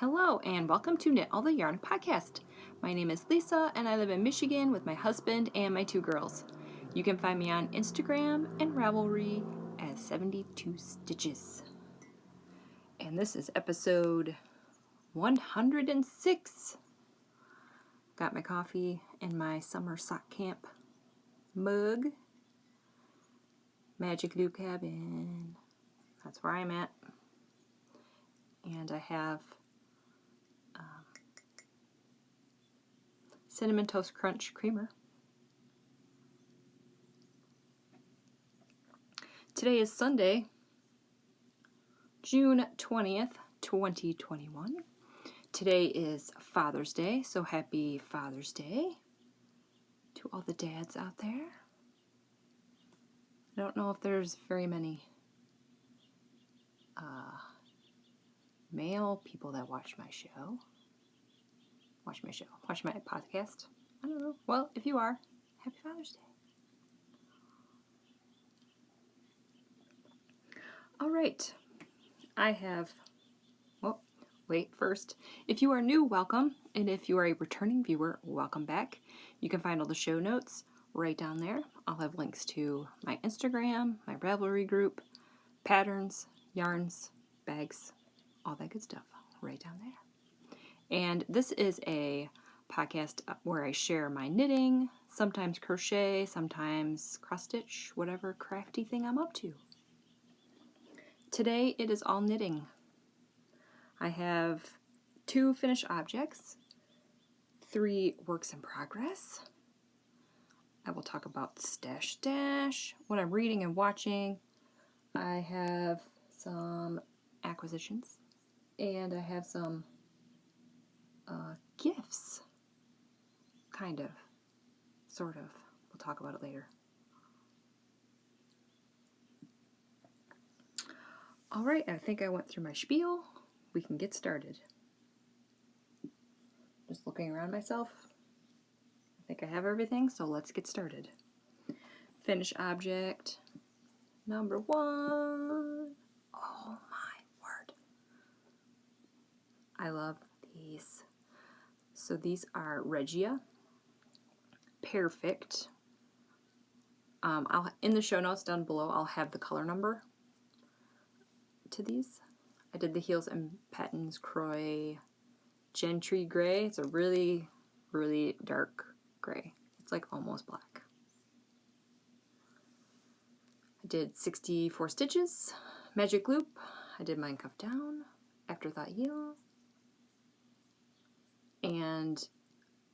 Hello and welcome to Knit All the Yarn podcast. My name is Lisa and I live in Michigan with my husband and my 2 girls. You can find me on Instagram and Ravelry as 72 Stitches. And this is episode 106. Got my coffee and my summer sock camp mug. Magic Loop Cabin. That's where I'm at. And I have Cinnamon Toast Crunch creamer. Today is Sunday, June 20th, 2021. Today is Father's Day, so happy Father's Day to all the dads out there. I don't know if there's very many male people that watch my podcast. I don't know. Well, if you are, happy Father's Day. All right. I have, first, if you are new, welcome. And if you are a returning viewer, welcome back. You can find all the show notes right down there. I'll have links to my Instagram, my Ravelry group, patterns, yarns, bags, all that good stuff right down there. And this is a podcast where I share my knitting, sometimes crochet, sometimes cross stitch, whatever crafty thing I'm up to. Today it is all knitting. I have 2 finished objects, 3 works in progress. I will talk about stash, what I'm reading and watching. I have some acquisitions, and I have some gifts, kind of, sort of. We'll talk about it later. All right, I think I went through my spiel. We can get started. Just looking around myself. I think I have everything, so let's get started. Finish object number 1. Oh my word. I love these. So these are Regia, Pairfect. In the show notes down below, I'll have the color number to these. I did the heels and patterns Croy Gentry Gray. It's a really, really dark gray. It's like almost black. I did 64 stitches, magic loop. I did mine cuff down, afterthought heel. And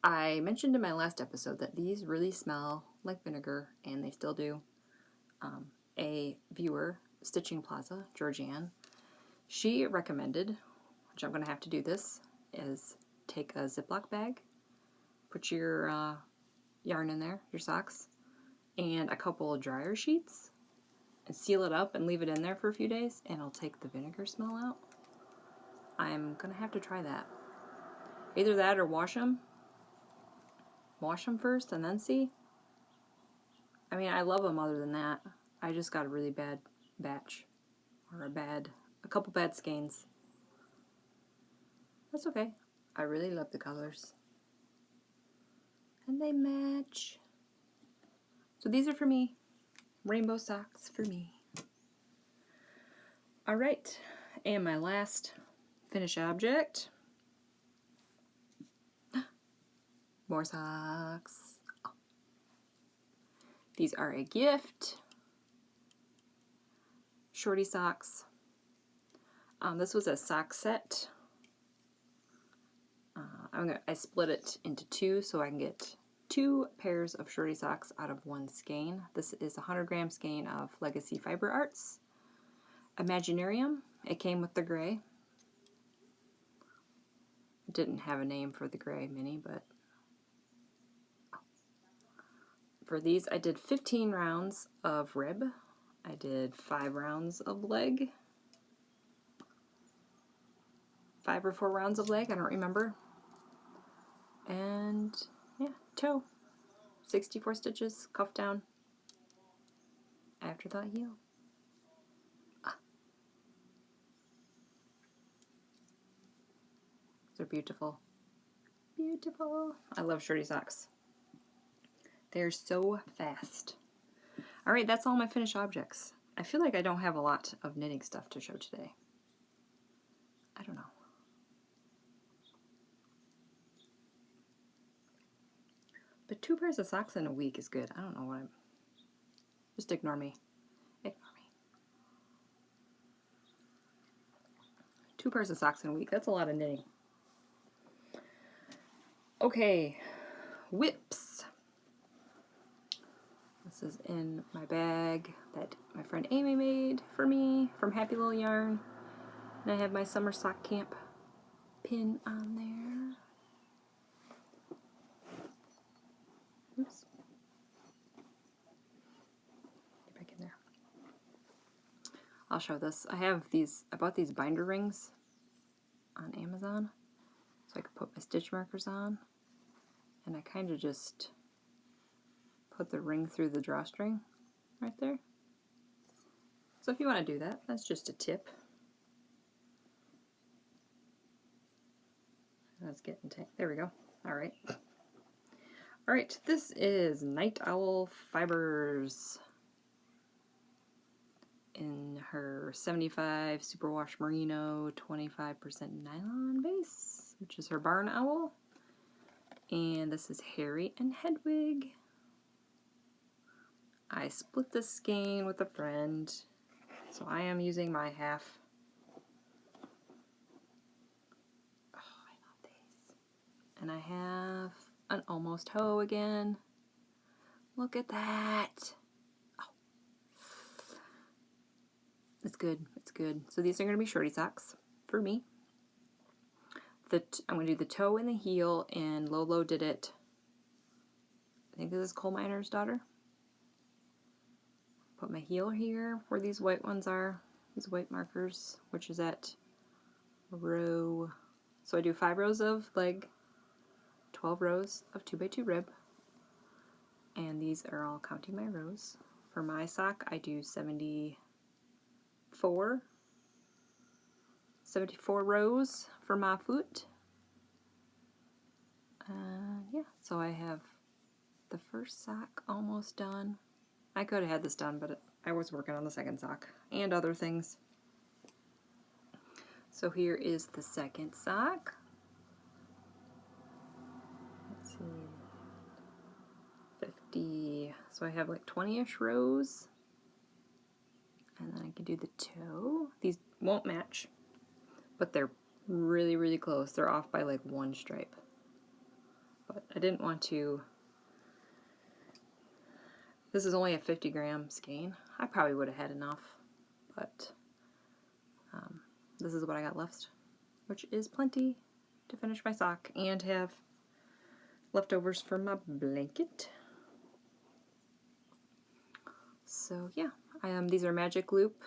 I mentioned in my last episode that these really smell like vinegar, and they still do. A viewer, Stitching Plaza, Georgianne, she recommended, which I'm going to have to do this, is take a Ziploc bag, put your yarn in there, your socks, and a couple of dryer sheets, and seal it up and leave it in there for a few days, and it'll take the vinegar smell out. I'm going to have to try that. Either that or wash them. Wash them first and then see. I mean, I love them other than that. I just got a really bad batch. Or a couple bad skeins. That's okay. I really love the colors. And they match. So these are for me. Rainbow socks for me. Alright. And my last finish object. More socks. Oh. These are a gift. Shorty socks. This was a sock set. I split it into 2 so I can get 2 pairs of shorty socks out of 1 skein. This is a 100-gram skein of Legacy Fiber Arts. Imaginarium. It came with the gray. It didn't have a name for the gray mini, but for these I did 15 rounds of rib. I did 5 rounds of leg. 5 or 4 rounds of leg, I don't remember. And yeah, toe. 64 stitches, cuff down. Afterthought heel. Ah. They're beautiful. Beautiful. I love shorty socks. They're so fast. Alright, that's all my finished objects. I feel like I don't have a lot of knitting stuff to show today. I don't know. But 2 pairs of socks in a week is good. I don't know what I'm... Just ignore me. Ignore me. 2 pairs of socks in a week. That's a lot of knitting. Okay. Whips. This is in my bag that my friend Amie made for me from Happy Little Yarn. And I have my summer sock camp pin on there. Oops. Get back in there. I'll show this. I bought these binder rings on Amazon so I could put my stitch markers on. And I kind of just put the ring through the drawstring right there. So if you want to do that, that's just a tip. That's getting there we go. Alright. Alright, this is Night Owl Fibers in her 75 Superwash Merino 25% nylon base, which is her barn owl. And this is Harry and Hedwig. I split the skein with a friend, so I am using my half. Oh, I love these. And I have an almost hoe again. Look at that. Oh. It's good. It's good. So these are going to be shorty socks for me. I'm going to do the toe and the heel, and Lolo did it. I think this is Coal Miner's Daughter. Put my heel here where these white ones are, these white markers, which is at row. So I do 5 rows of leg, 12 rows of 2x2 rib, and these are all counting my rows. For my sock, I do 74 rows for my foot. Yeah, so I have the first sock almost done. I could have had this done, but I was working on the second sock and other things. So here is the second sock. Let's see, 50. So I have like 20-ish rows. And then I can do the toe. These won't match, but they're really, really close. They're off by like 1 stripe. But I didn't want to... This is only a 50-gram skein. I probably would have had enough, but this is what I got left, which is plenty to finish my sock and have leftovers for my blanket. So yeah, these are Magic Loop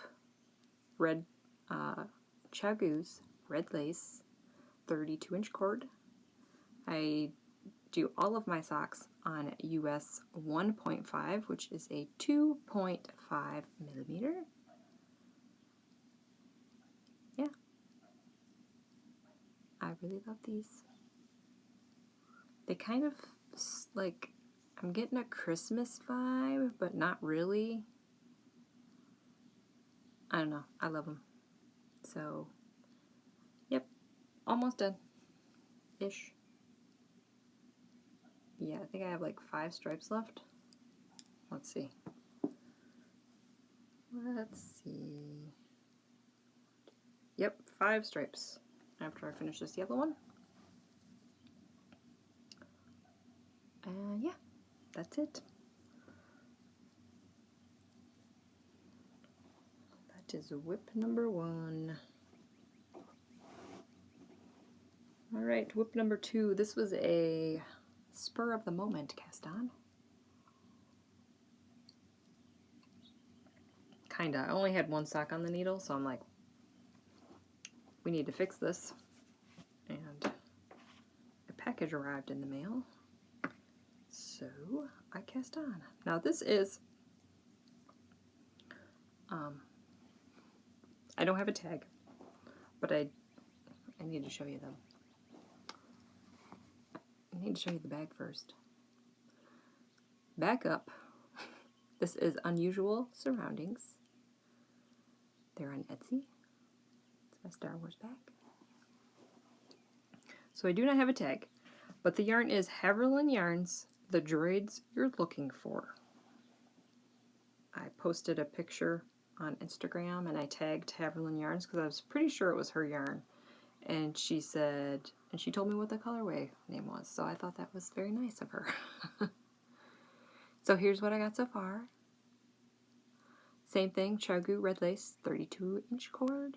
red Chiaogoos, red lace, 32-inch cord. I do all of my socks on US 1.5, which is a 2.5 millimeter. Yeah. I really love these. They kind of, like, I'm getting a Christmas vibe, but not really. I don't know. I love them. So, yep. Almost done. Ish. Yeah, I think I have like 5 stripes left. Let's see. Let's see. Yep, 5 stripes after I finish this yellow one. And yeah, that's it. That is whip number 1. Alright, whip number 2. This was a spur of the moment cast on. Kinda. I only had 1 sock on the needle, so I'm like, we need to fix this. And a package arrived in the mail. So I cast on. Now this is, I don't have a tag, but I need to show you them. I need to show you the bag first. Back up. This is Unusual Surroundings. They're on Etsy. It's my Star Wars bag. So I do not have a tag, but the yarn is Haverland Yarns, The Droids You're Looking For. I posted a picture on Instagram and I tagged Haverland Yarns because I was pretty sure it was her yarn. And she said, and she told me what the colorway name was, so I thought that was very nice of her. So here's what I got so far. Same thing, Chiaogoo red lace, 32-inch cord,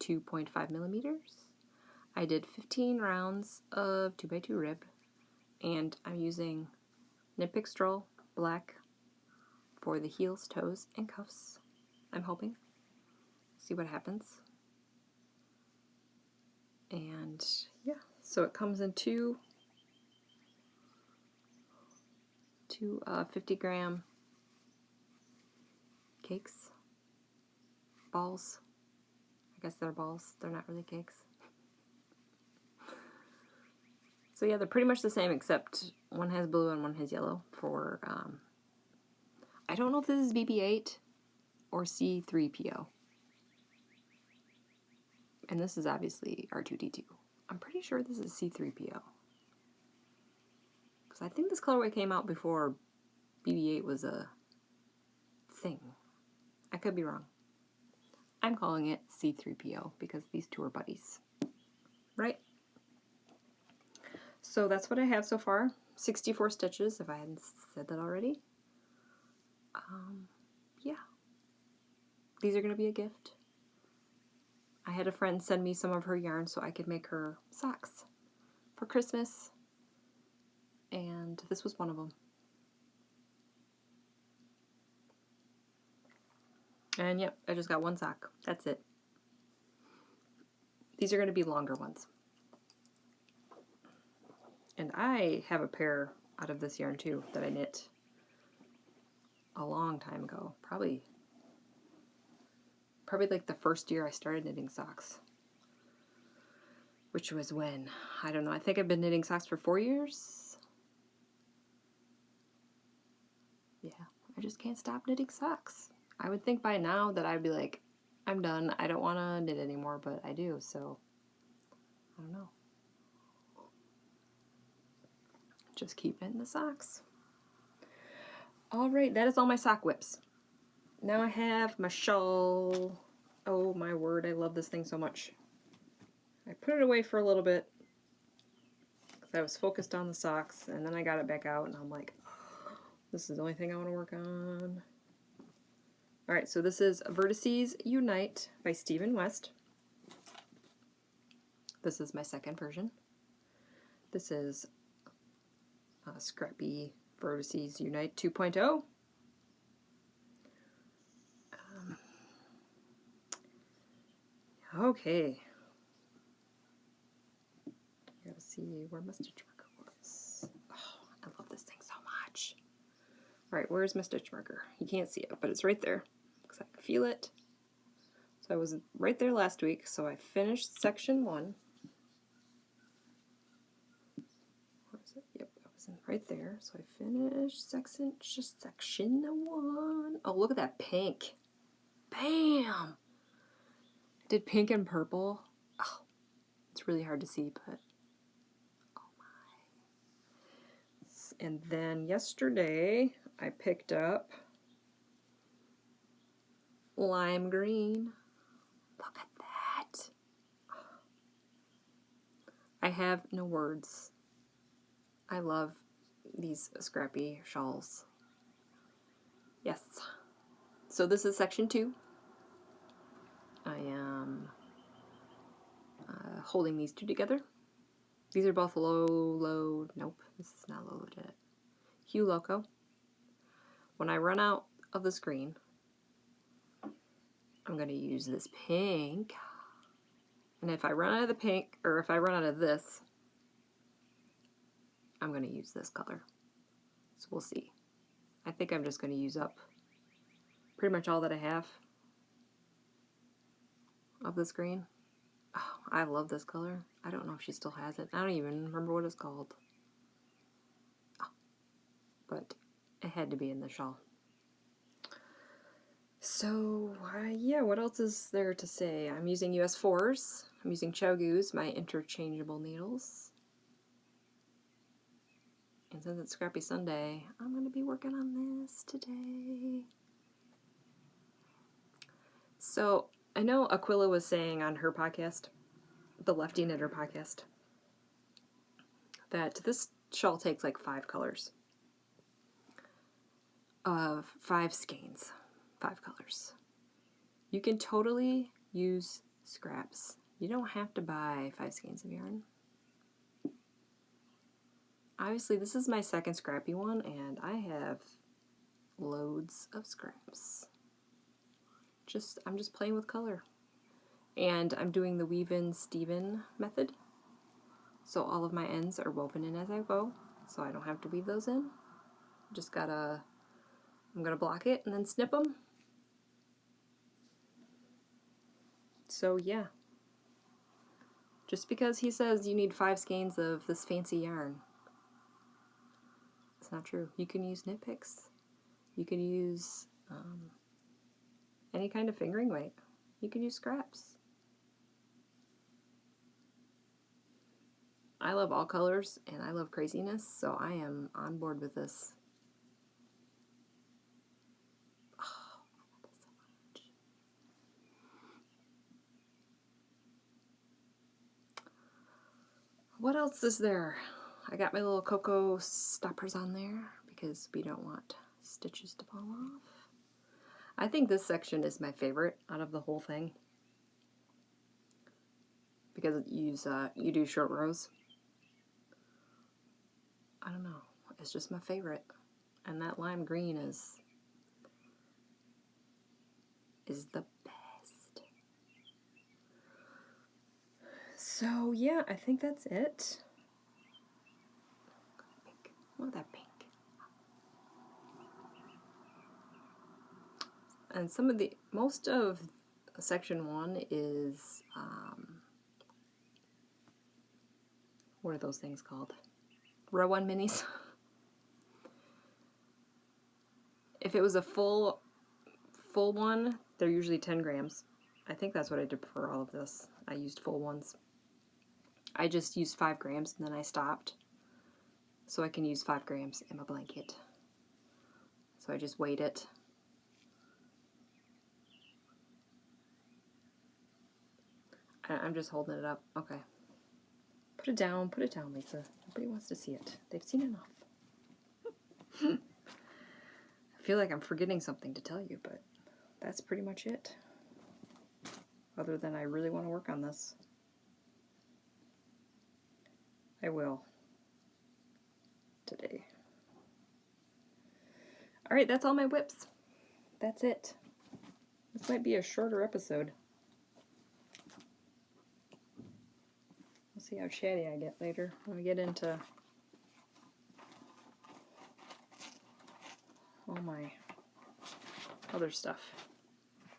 2.5 millimeters. I did 15 rounds of 2x2 rib, and I'm using Knit Pixtrol black for the heels, toes, and cuffs. I'm hoping. See what happens. And yeah, so it comes in two 50-gram cakes, balls. I guess they're balls. They're not really cakes. So yeah, they're pretty much the same except one has blue and one has yellow for, I don't know if this is BB-8 or C3PO. And this is obviously R2-D2. I'm pretty sure this is C3PO. Because I think this colorway came out before BB-8 was a thing. I could be wrong. I'm calling it C3PO because these two are buddies. Right? So that's what I have so far. 64 stitches, if I hadn't said that already. Yeah. These are going to be a gift. I had a friend send me some of her yarn so I could make her socks for Christmas. And this was one of them. And yep, I just got one sock. That's it. These are going to be longer ones. And I have a pair out of this yarn too that I knit a long time ago. Probably like the first year I started knitting socks. Which was when? I don't know. I think I've been knitting socks for 4 years. Yeah, I just can't stop knitting socks. I would think by now that I'd be like, I'm done. I don't want to knit anymore, but I do, so I don't know. Just keep knitting the socks. Alright, that is all my sock whips. Now I have my shawl. Oh my word, I love this thing so much. I put it away for a little bit because I was focused on the socks, and then I got it back out and I'm like, oh, this is the only thing I want to work on. Alright, so this is Vertices Unite by Stephen West. This is my second version. This is Scrappy Vertices Unite 2.0. Okay. I gotta see where my stitch marker was. Oh, I love this thing so much. Alright, where's my stitch marker? You can't see it, but it's right there. Because I can feel it. So I was right there last week, so I finished section 1. Where is it? Yep, I was in right there. So I finished section 1. Oh, look at that pink. Bam! I did pink and purple. Oh, it's really hard to see, but oh my. And then yesterday I picked up lime green. Look at that. I have no words. I love these scrappy shawls. Yes. So this is section 2. I am holding these two together. These are both low, nope, this is not low load yet. Hue Loco. When I run out of the screen, I'm going to use this pink. And if I run out of the pink, or if I run out of this, I'm going to use this color. So we'll see. I think I'm just going to use up pretty much all that I have of this green. Oh I love this color. I don't know if she still has it. I don't even remember what it's called. Oh, but it had to be in the shawl. So, yeah, what else is there to say? I'm using US4s. I'm using Chiaogoo's, my interchangeable needles. And since it's Scrappy Sunday, I'm going to be working on this today. So, I know Aquila was saying on her podcast, the Lefty Knitter podcast, that this shawl takes like 5 colors. Of 5 skeins. 5 colors. You can totally use scraps. You don't have to buy 5 skeins of yarn. Obviously, this is my second scrappy one, and I have loads of scraps. I'm just playing with color. And I'm doing the weave-in Steven method. So all of my ends are woven in as I go, so I don't have to weave those in. I'm gonna block it and then snip them. So yeah. Just because he says you need 5 skeins of this fancy yarn, it's not true. You can use knit picks. You can use any kind of fingering weight. You can use scraps. I love all colors and I love craziness, so I am on board with this. Oh, I love this so much. What else is there? I got my little cocoa stoppers on there because we don't want stitches to fall off. I think this section is my favorite out of the whole thing because you do short rows. I don't know. It's just my favorite. And that lime green is the best. So yeah, I think that's it. Pink. Oh, that pink. And most of section 1 is, what are those things called? Row 1 minis. If it was a full one, they're usually 10 grams. I think that's what I did for all of this. I used full ones. I just used 5 grams and then I stopped. So I can use 5 grams in my blanket. So I just weighed it. I'm just holding it up. Okay. Put it down, Lisa. Nobody wants to see it. They've seen enough. I feel like I'm forgetting something to tell you, but that's pretty much it. Other than I really want to work on this. I will. Today. Alright, that's all my whips. That's it. This might be a shorter episode. We'll see how chatty I get later when we get into all my other stuff.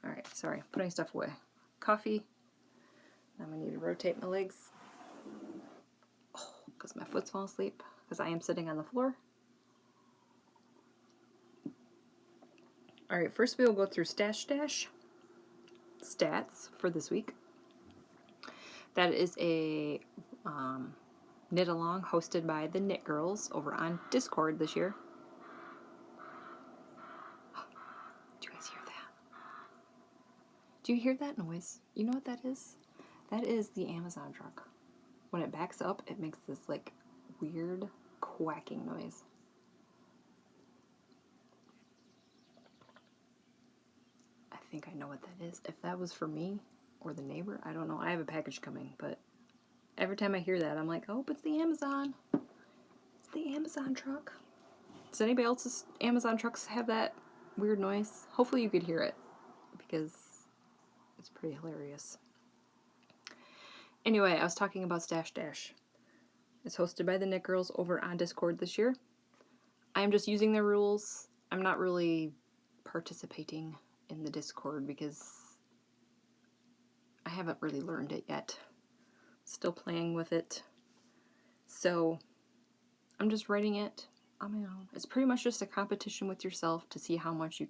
Alright, sorry, putting stuff away. Coffee. I'm going to need to rotate my legs. Oh, because my foot's falling asleep. Because I am sitting on the floor. Alright, first we will go through Stash stats for this week. That is a knit along hosted by the Knit Girls over on Discord this year. Do you guys hear that? Do you hear that noise? You know what that is? That is the Amazon truck. When it backs up, it makes this like weird quacking noise. I think I know what that is. If that was for me or the neighbor, I don't know. I have a package coming, but every time I hear that, I'm like, oh, it's the Amazon. It's the Amazon truck. Does anybody else's Amazon trucks have that weird noise? Hopefully you could hear it, because it's pretty hilarious. Anyway, I was talking about Stash. It's hosted by the Knit Girls over on Discord this year. I'm just using their rules. I'm not really participating in the Discord because I haven't really learned it yet. Still playing with it. So I'm just writing it on my own. It's pretty much just a competition with yourself to see how much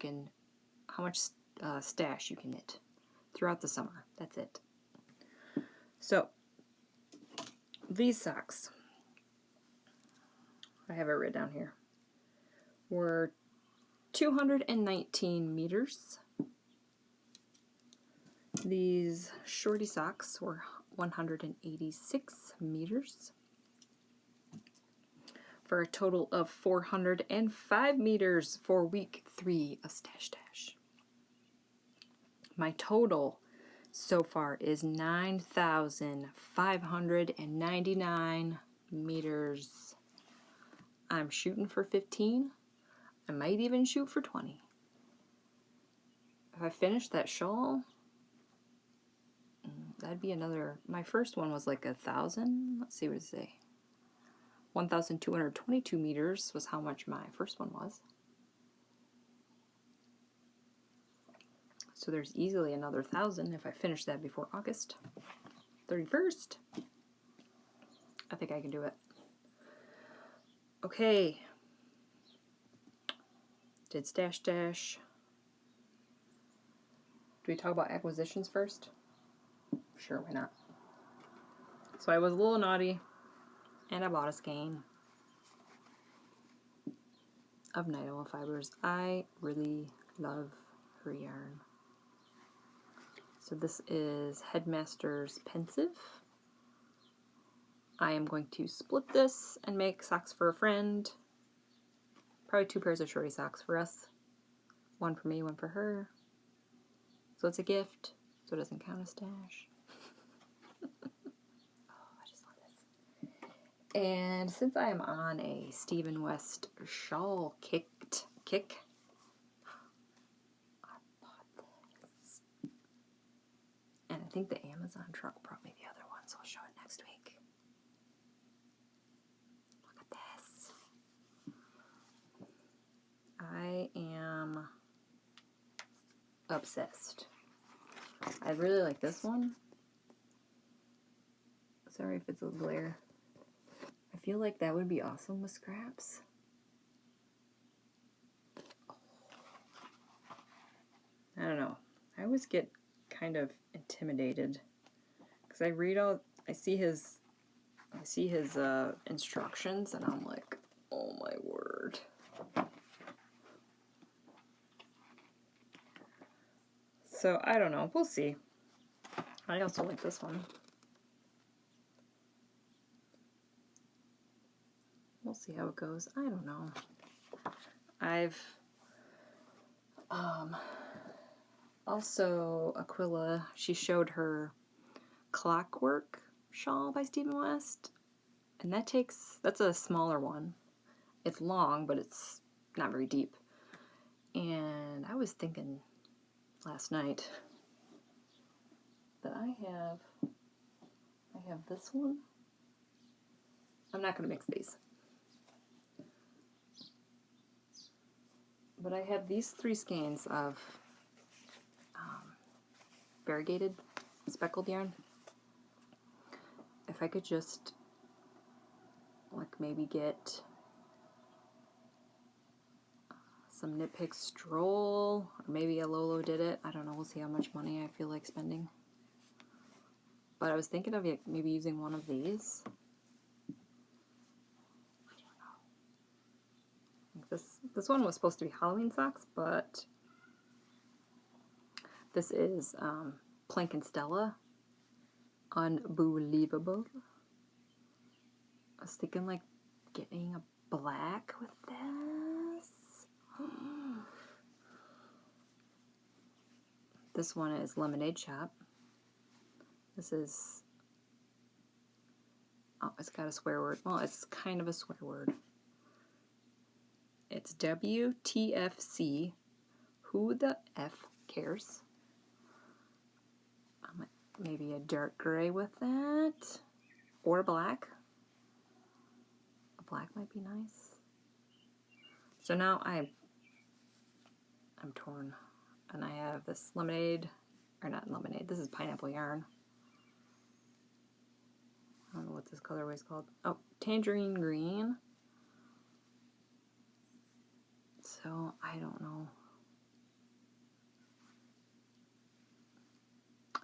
stash you can knit throughout the summer. That's it. So these socks, I have it written down here, were 219 meters. These shorty socks were 186 meters. For a total of 405 meters for week 3 of Stash Dash. My total so far is 9,599 meters. I'm shooting for 15. I might even shoot for 20. If I finish that shawl, that'd be another. My first one was like 1,000. Let's see what it say. 1,222 meters was how much my first one was. So there's easily another 1,000 if I finish that before August 31st. I think I can do it. Okay. Did Stash Dash. Do we talk about acquisitions first? Sure, why not? So I was a little naughty, and I bought a skein of Night Owl fibers. I really love her yarn. So this is Headmaster's Pensive. I am going to split this and make socks for a friend. Probably 2 pairs of shorty socks for us. One for me, one for her. So it's a gift, so it doesn't count as stash. I just love this. And since I am on a Stephen West shawl kick, I bought this. And I think the Amazon truck brought me the other one, so I'll show it next week. Look at this. I am obsessed. I really like this one. Sorry if it's a glare. I feel like that would be awesome with scraps. I don't know. I always get kind of intimidated because I see his instructions and I'm like, oh my word. So I don't know. We'll see. I also like this one. We'll see how it goes. I don't know. I've also Aquila, she showed her Clockwork shawl by Stephen West, and that's a smaller one. It's long, but it's not very deep. And I was thinking last night that I have this one. I'm not going to mix these. But I have these 3 skeins of variegated speckled yarn. If I could just like maybe get some Knit Pick Stroll, or maybe a Lolo did it. I don't know. We'll see how much money I feel like spending. But I was thinking of maybe using one of these. I don't know. This one was supposed to be Halloween socks, but this is Plank and Stella. Unbelievable. I was thinking like getting a black with this. This one is Lemonade Shop. This is, oh, it's got a swear word. Well, it's kind of a swear word. It's WTFC. Who the F cares? Maybe a dark gray with that. Or black. A black might be nice. So now I'm torn. And I have this lemonade, or not lemonade, this is pineapple yarn. what this colorway is called. Oh, tangerine green. So, I don't know.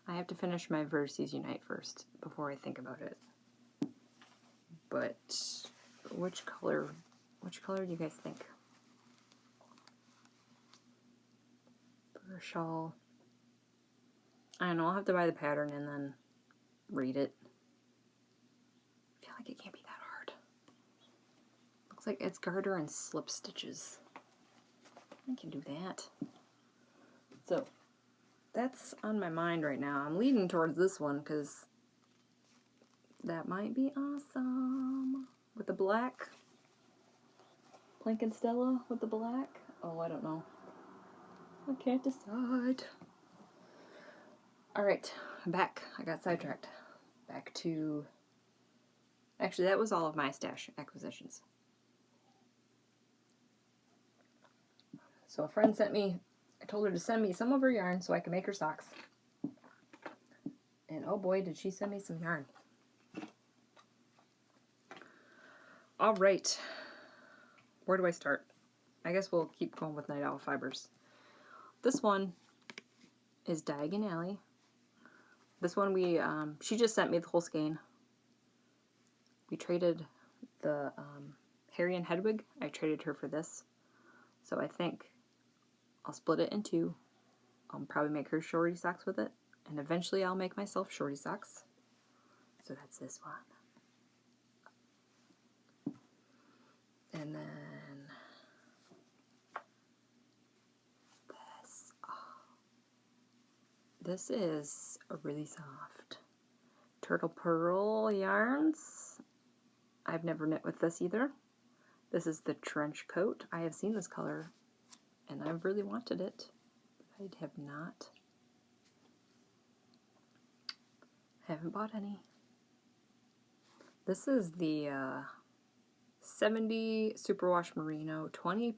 I have to finish my Verses Unite first before I think about it. But which color do you guys think? For a shawl. I don't know, I'll have to buy the pattern and then read it. I feel like it can't be that hard. Looks like it's garter and slip stitches. I can do that. So, that's on my mind right now. I'm leaning towards this one because that might be awesome. With the black. Plank and Stella with the black. Oh, I don't know. I can't decide. Alright, I'm back. I got sidetracked. Back to... Actually, that was all of my stash acquisitions. So a friend sent me... I told her to send me some of her yarn so I can make her socks. And oh boy, did she send me some yarn. Alright. Where do I start? I guess we'll keep going with Night Owl Fibers. This one is Diagon Alley. This one she just sent me the whole skein. We traded the Harry and Hedwig. I traded her for this. So I think I'll split it in two. I'll probably make her shorty socks with it. And eventually I'll make myself shorty socks. So that's this one. And then this. Oh. This is a really soft Turtle Pearl yarns. I've never knit with this either. This is the trench coat. I have seen this color and I've really wanted it. I have not. Haven't bought any. This is the 70 Superwash Merino, 20%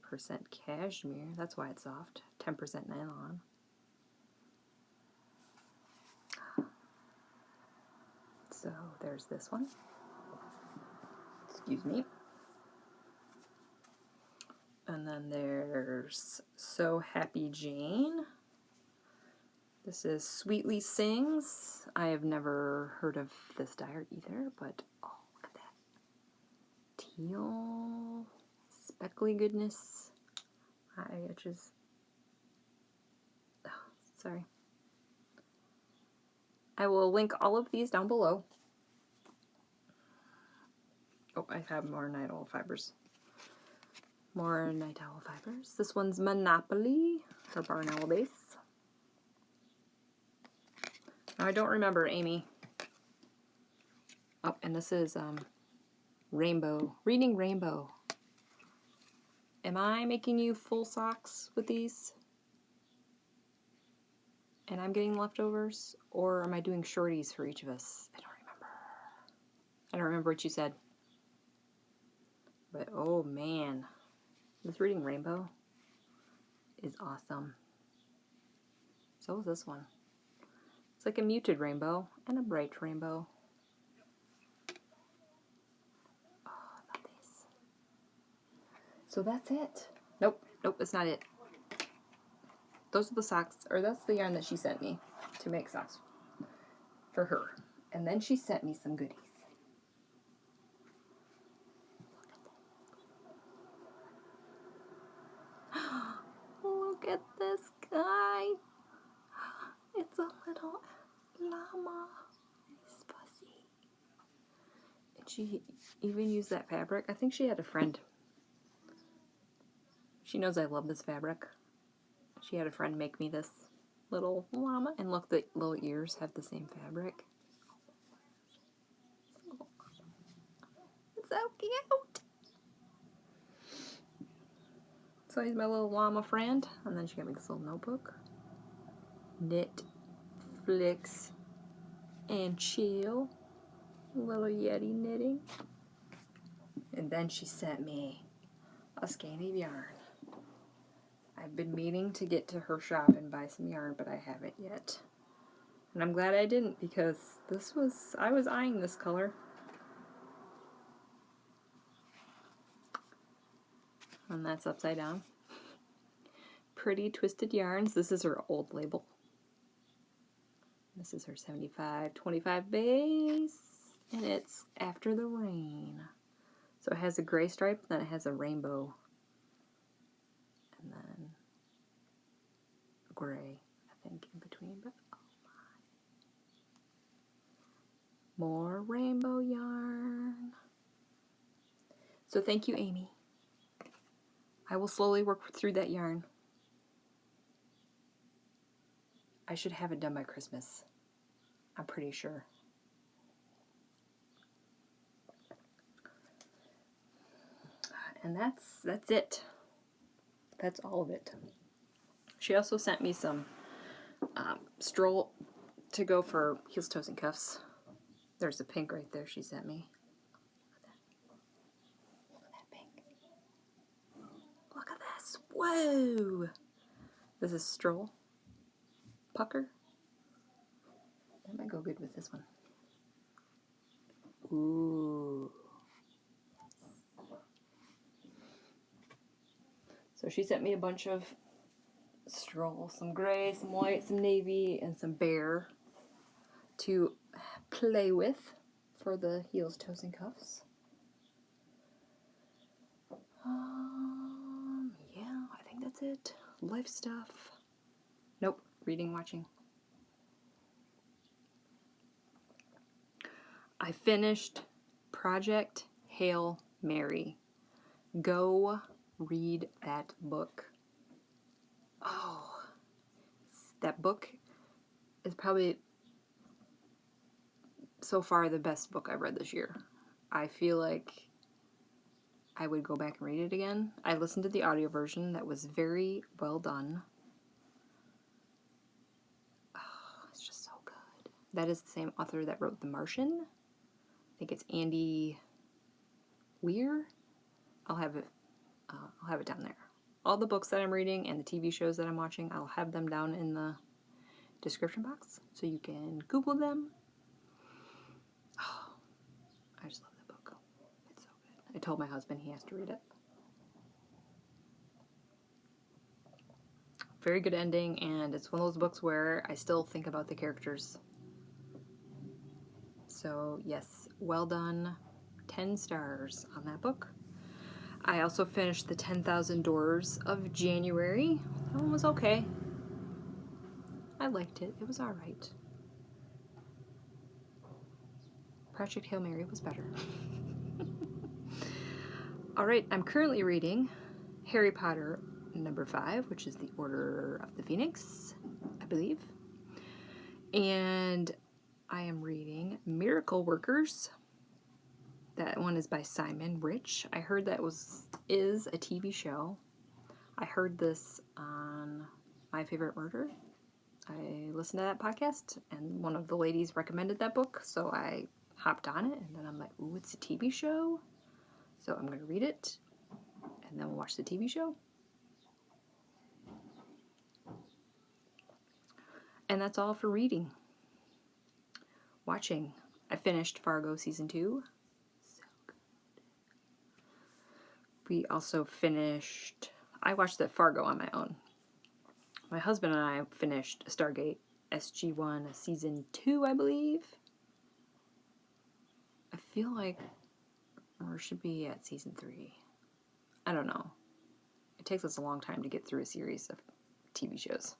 cashmere. That's why it's soft. 10% nylon. So there's this one. Excuse me. And then there's So Happy Jane. This is Sweetly Sings. I have never heard of this dyer either, but oh, look at that. Teal, speckly goodness. Eye edges. Oh, sorry. I will link all of these down below. Oh, I have more Night Owl Fibers. More Night Owl Fibers. This one's Monopoly, her Barn Owl base. Now, I don't remember Amie. Oh, and this is Rainbow. Reading Rainbow. Am I making you full socks with these? And I'm getting leftovers? Or am I doing shorties for each of us? I don't remember. I don't remember what you said. But oh man. This Reading Rainbow is awesome. So is this one. It's like a muted rainbow and a bright rainbow. Oh, I love these. So that's it. Nope, it's not it. Those are the socks, or that's the yarn that she sent me to make socks for her. And then she sent me some goodies. Look at this guy. It's a little llama. He's fuzzy. And she even used that fabric. I think she had a friend. She knows I love this fabric. She had a friend make me this little llama. And look, the little ears have the same fabric. It's so cute. So he's my little llama friend. And then she got me this little notebook. Knit, flicks, and chill. Little Yeti knitting. And then she sent me a skein of yarn. I've been meaning to get to her shop and buy some yarn, but I haven't yet. And I'm glad I didn't, because I was eyeing this color. and that's upside down. Pretty Twisted Yarns. This is her old label. This is her 75-25 base, and it's After the Rain. So it has a gray stripe, then it has a rainbow, and then gray, I think, in between. But oh my. More rainbow yarn. So thank you, Amie. I will slowly work through that yarn. I should have it done by Christmas. I'm pretty sure. And that's it. That's all of it. She also sent me some stroll to go for heels, toes, and cuffs. There's a pink right there she sent me. Look at that pink. Look at this. Whoa. This is stroll. Pucker. That might go good with this one. Ooh. So she sent me a bunch of stroll, some gray, some white, some navy, and some bear to play with for the heels, toes, and cuffs. Yeah, I think that's it. Life stuff. Nope, reading, watching. I finished Project Hail Mary. Go read that book. Oh, that book is probably so far the best book I've read this year. I feel like I would go back and read it again. I listened to the audio version. That was very well done. Oh, it's just so good. That is the same author that wrote The Martian. I think it's Andy Weir. I'll have it down there. All the books that I'm reading and the TV shows that I'm watching, I'll have them down in the description box so you can Google them. Oh, I just love that book. It's so good. I told my husband he has to read it. Very good ending, and it's one of those books where I still think about the characters. So yes, well done. 10 stars on that book. I also finished the 10,000 Doors of January. That one was okay. I liked it. It was alright. Project Hail Mary was better. Alright, I'm currently reading Harry Potter number 5, which is the Order of the Phoenix, I believe. And I am reading Miracle Workers. That one is by Simon Rich. I heard that is a TV show. I heard this on My Favorite Murder. I listened to that podcast, and one of the ladies recommended that book, so I hopped on it, and then I'm like, ooh, it's a TV show? So I'm going to read it, and then we'll watch the TV show. And that's all for reading. Watching. I finished Fargo Season 2. So good. We also finished... I watched the Fargo on my own. My husband and I finished Stargate SG-1 Season 2, I believe. I feel like we should be at Season 3. I don't know. It takes us a long time to get through a series of TV shows.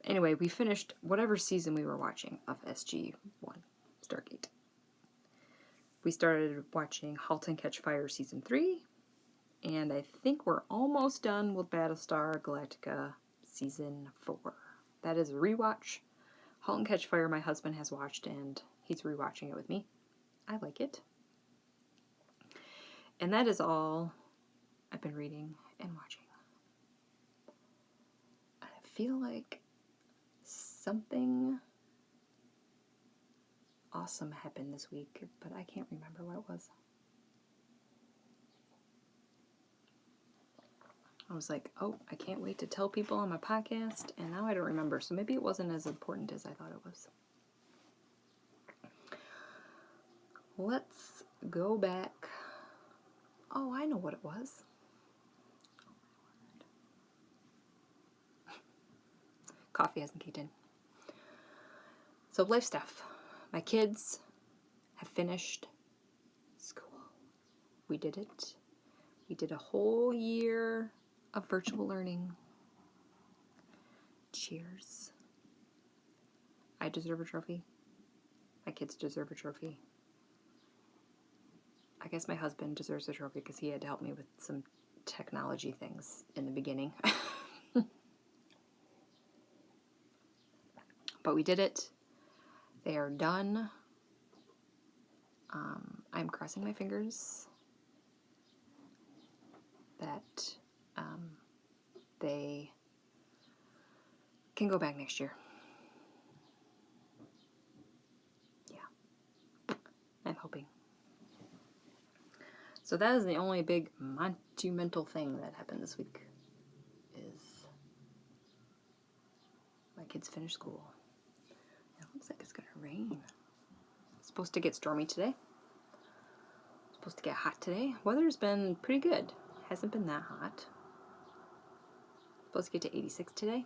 Anyway, we finished whatever season we were watching of SG-1, Stargate. We started watching Halt and Catch Fire Season 3, and I think we're almost done with Battlestar Galactica Season 4. That is a rewatch. Halt and Catch Fire my husband has watched, and he's rewatching it with me. I like it. And that is all I've been reading and watching. I feel like something awesome happened this week, but I can't remember what it was. I was like, oh, I can't wait to tell people on my podcast, and now I don't remember, so maybe it wasn't as important as I thought it was. Let's go back. Oh, I know what it was. Coffee hasn't kicked in. So life stuff. My kids have finished school. We did it. We did a whole year of virtual learning. Cheers. I deserve a trophy. My kids deserve a trophy. I guess my husband deserves a trophy because he had to help me with some technology things in the beginning. But we did it. They are done. I'm crossing my fingers that they can go back next year. Yeah, I'm hoping. So that is the only big monumental thing that happened this week, is my kids finished school. It looks like it's gonna rain. It's supposed to get stormy today. It's supposed to get hot today. Weather's been pretty good. Hasn't been that hot. Supposed to get to 86 today.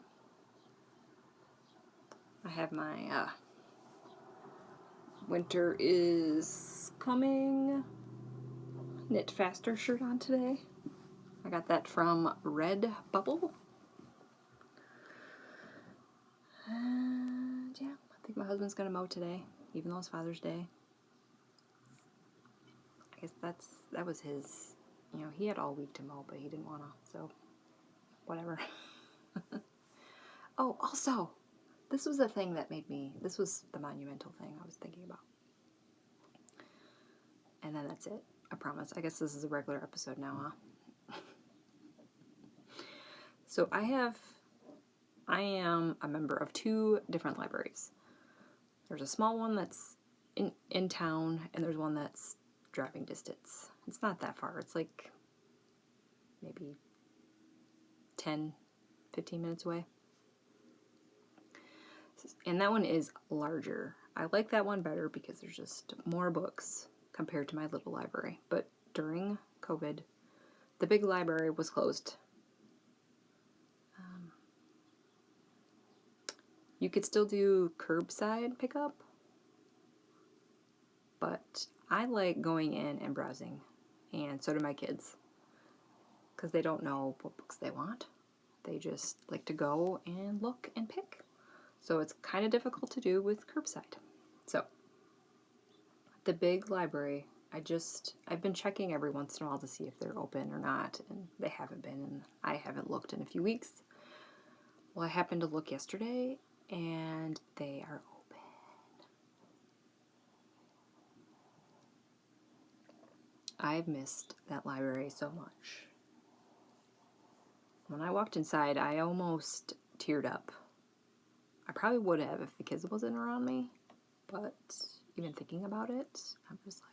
I have my winter is coming knit faster shirt on today. I got that from Redbubble. And yeah, I think my husband's gonna mow today, even though it's Father's Day. I guess that was his, he had all week to mow, but he didn't wanna, so whatever. Oh, also, this was the thing that this was the monumental thing I was thinking about. And then that's it. I promise. I guess this is a regular episode now, huh? So I am a member of 2 different libraries. There's a small one that's in town, and there's one that's driving distance. It's not that far. It's like maybe 10, 15 minutes away. And that one is larger. I like that one better because there's just more books compared to my little library. But during COVID, the big library was closed. You could still do curbside pickup, but I like going in and browsing, and so do my kids, because they don't know what books they want. They just like to go and look and pick. So it's kind of difficult to do with curbside. So the big library, I've been checking every once in a while to see if they're open or not, and they haven't been, and I haven't looked in a few weeks. Well, I happened to look yesterday, and they are open. I've missed that library so much. When I walked inside, I almost teared up. I probably would have if the kids wasn't around me, but even thinking about it, I'm just like,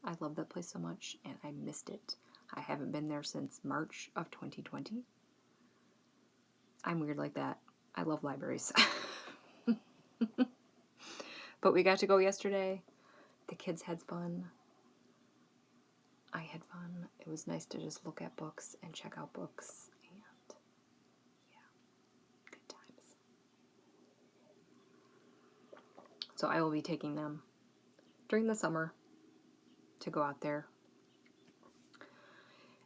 I love that place so much, and I missed it. I haven't been there since March of 2020. I'm weird like that. I love libraries. But we got to go yesterday. The kids had fun. I had fun. It was nice to just look at books and check out books, and yeah, good times. So I will be taking them during the summer to go out there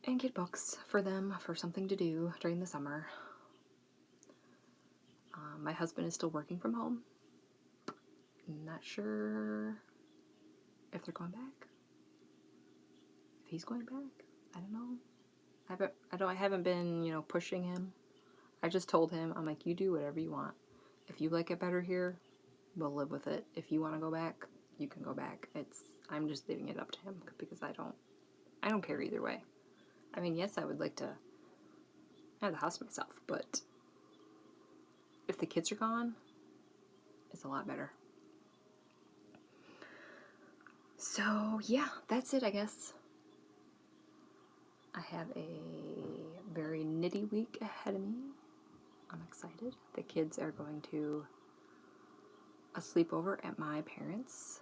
and get books for them, for something to do during the summer. My husband is still working from home. Not sure if they're going back. If he's going back, I don't know. I haven't been, pushing him. I just told him, I'm like, you do whatever you want. If you like it better here, we'll live with it. If you want to go back, you can go back. I'm just leaving it up to him because I don't care either way. I mean, yes, I would like to have the house myself, but if the kids are gone, it's a lot better. So, yeah, that's it, I guess. I have a very nitty week ahead of me. I'm excited. The kids are going to a sleepover at my parents'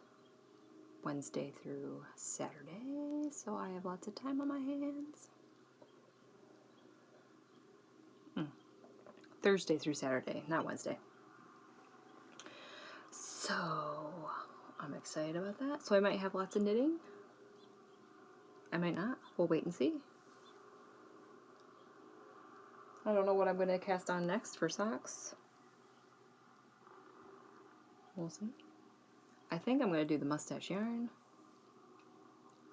Wednesday through Saturday, so I have lots of time on my hands. Thursday through Saturday, not Wednesday. So, I'm excited about that. So I might have lots of knitting. I might not. We'll wait and see. I don't know what I'm going to cast on next for socks. We'll see. I think I'm going to do the mustache yarn.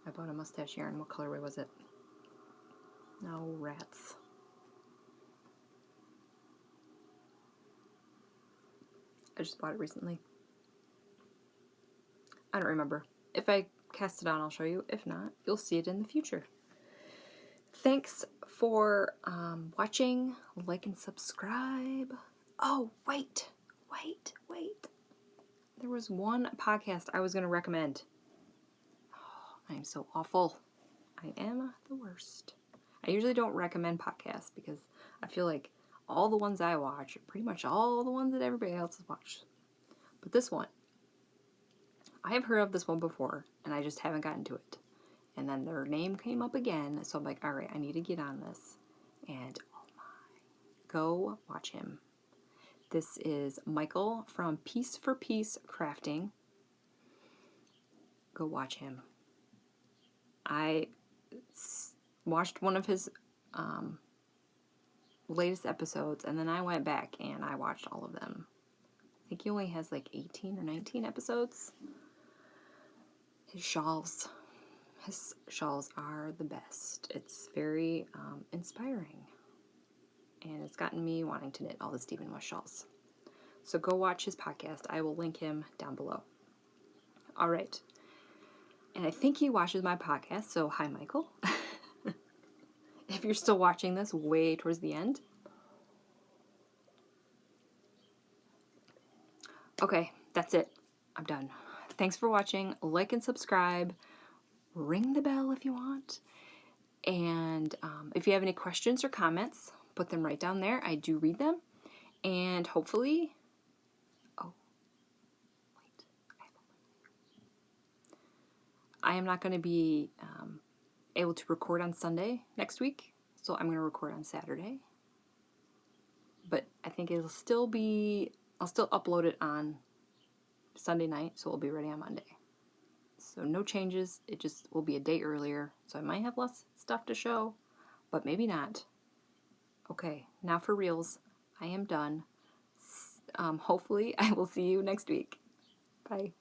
I bought a mustache yarn. What colorway was it? No, rats. I just bought it recently. I don't remember. If I cast it on, I'll show you. If not, you'll see it in the future. Thanks for watching. Like and subscribe. Oh, wait. There was one podcast I was going to recommend. Oh, I am so awful. I am the worst. I usually don't recommend podcasts because I feel like all the ones I watch are pretty much all the ones that everybody else has watched. But this one, I have heard of this one before, and I just haven't gotten to it. And then their name came up again, so I'm like, all right, I need to get on this. And oh my, go watch him. This is Michael from Piece for Piece Crafting. Go watch him. I watched one of his latest episodes, and then I went back and I watched all of them. I think he only has like 18 or 19 episodes. His shawls are the best. It's very inspiring, and it's gotten me wanting to knit all the Stephen West shawls. So go watch his podcast. I will link him down below. All right. And I think he watches my podcast, so hi, Michael. If you're still watching this way towards the end. Okay, that's it. I'm done. Thanks for watching. Like and subscribe. Ring the bell if you want. And if you have any questions or comments, put them right down there. I do read them. And hopefully... Oh, wait. I am not going to be able to record on Sunday next week. So I'm going to record on Saturday. But I think it'll still be... I'll still upload it on Sunday night, so it'll be ready on Monday. So no changes. It just will be a day earlier. So I might have less stuff to show, but maybe not. Okay, now for reals. I am done. Hopefully I will see you next week. Bye.